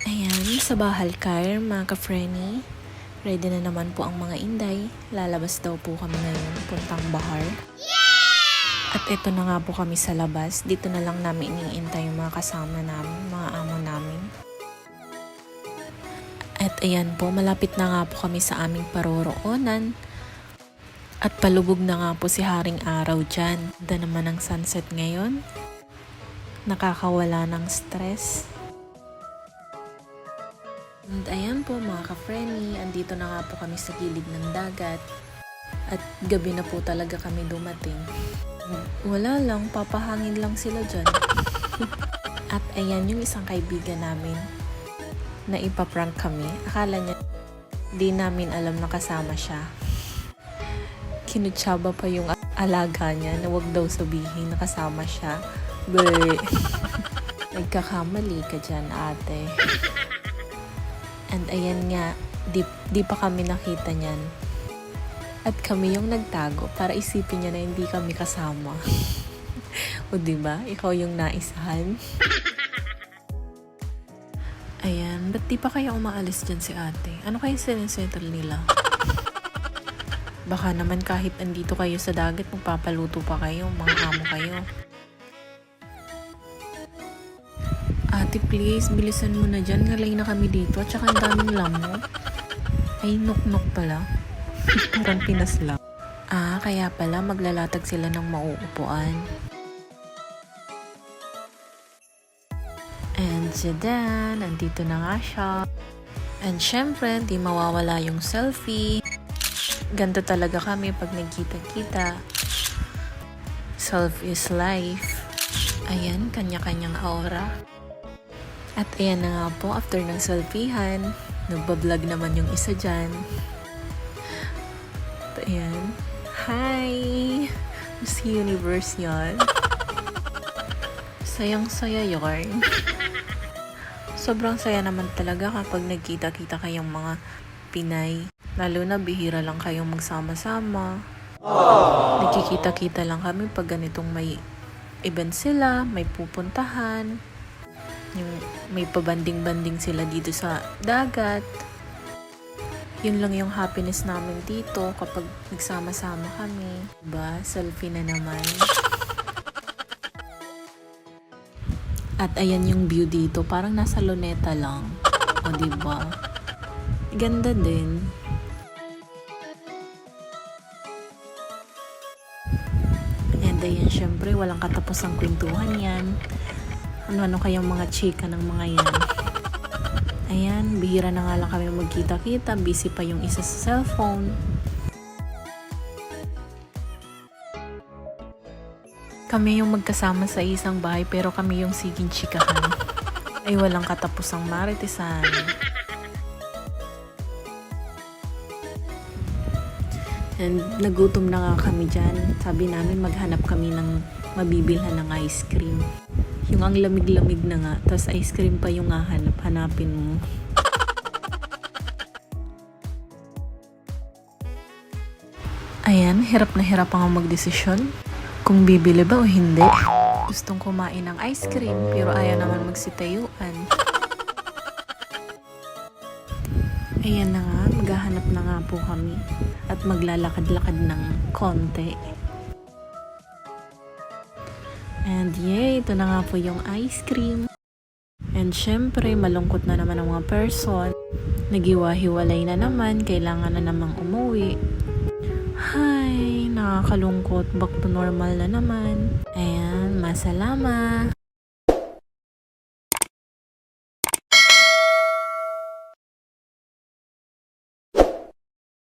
Ayan, sa Bahalcar, mga ka-Frenny. Ready na naman po ang mga inday. Lalabas daw po kami ngayon, puntang bahar. At ito na nga po kami sa labas. Dito na lang namin iniintay yung mga kasama namin, mga amo namin. At ayan po, malapit na nga po kami sa aming paroroonan. At palubog na nga po si Haring Araw dyan. Ganda naman ang sunset ngayon. Nakakawala ng stress. And ayan po mga ka-Frenny, andito na nga po kami sa gilid ng dagat. At gabi na po talaga kami dumating. Wala lang, papahangin lang sila dyan. At ayan yung isang kaibigan namin na ipaprank kami. Akala niya, di namin alam na kasama siya. Kinutsaba pa yung alaga niya na wag daw sabihin na kasama siya. Bleh. Nagkakamali ka dyan, ate. And ayan nga, di pa kami nakita niyan. At kami yung nagtago para isipin niya na hindi kami kasama. O diba? Ikaw yung naisahan. Ayan, ba't di pa kaya umaalis dyan si ate? Ano kaya sinisettle nila? Baka naman kahit andito kayo sa dagat, magpapaluto pa kayo, mga amo kayo. Ate, please, bilisan mo na dyan. Ngalay na kami dito. At saka ang daming lamok. Ay, nok-nok pala. Parang Pinas lang. Ah, kaya pala maglalatag sila ng mauupuan. And siya nandito na nga siya. And syempre, di mawawala yung selfie. Ganto talaga kami pag nagkita-kita. Selfie is life. Ayan, kanya-kanyang aura. At ayan na nga po, after ng selfiehan, nagbablog naman yung isa dyan. At ayan, hi! Miss Universe yan. Sayang-saya yarn. Sobrang saya naman talaga kapag nagkita-kita kayong mga Pinay. Lalo na bihira lang kayong magsama-sama. Nagkikita-kita lang kami pag ganitong may event sila, may pupuntahan. Yung may pabanding-banding sila dito sa dagat. Yun lang yung happiness namin dito kapag nagsama-sama kami. Diba? Selfie na naman. At ayan yung view dito. Parang nasa Luneta lang. O diba? Ganda din. And ayan, syempre, walang katapusang kwentuhan yan. Ano-ano kayang mga chika ng mga yan. Ayan, bihira na nga lang kami magkita-kita. Busy pa yung isa sa cellphone. Kami yung magkasama sa isang bahay pero kami yung siging chikahan. Ay walang katapusang maritisan. And nagutom na nga kami dyan. Sabi namin maghanap kami ng mabibilhan ng ice cream. Yung ang lamig-lamig na nga, tas ice cream pa yung hanapin mo. Ayan, hirap na hirap ang magdesisyon kung bibili ba o hindi. Gustong kumain ng ice cream pero ayaw naman magsitayuan. Ayan na nga, maghahanap na nga po kami at maglalakad-lakad ng konti. And yay, ito na nga po yung ice cream. And syempre, malungkot na naman ang mga person. Nagiwa-hiwalay na naman, kailangan na namang umuwi. Hay, nakakalungkot, back to normal na naman. Ayan, masalama.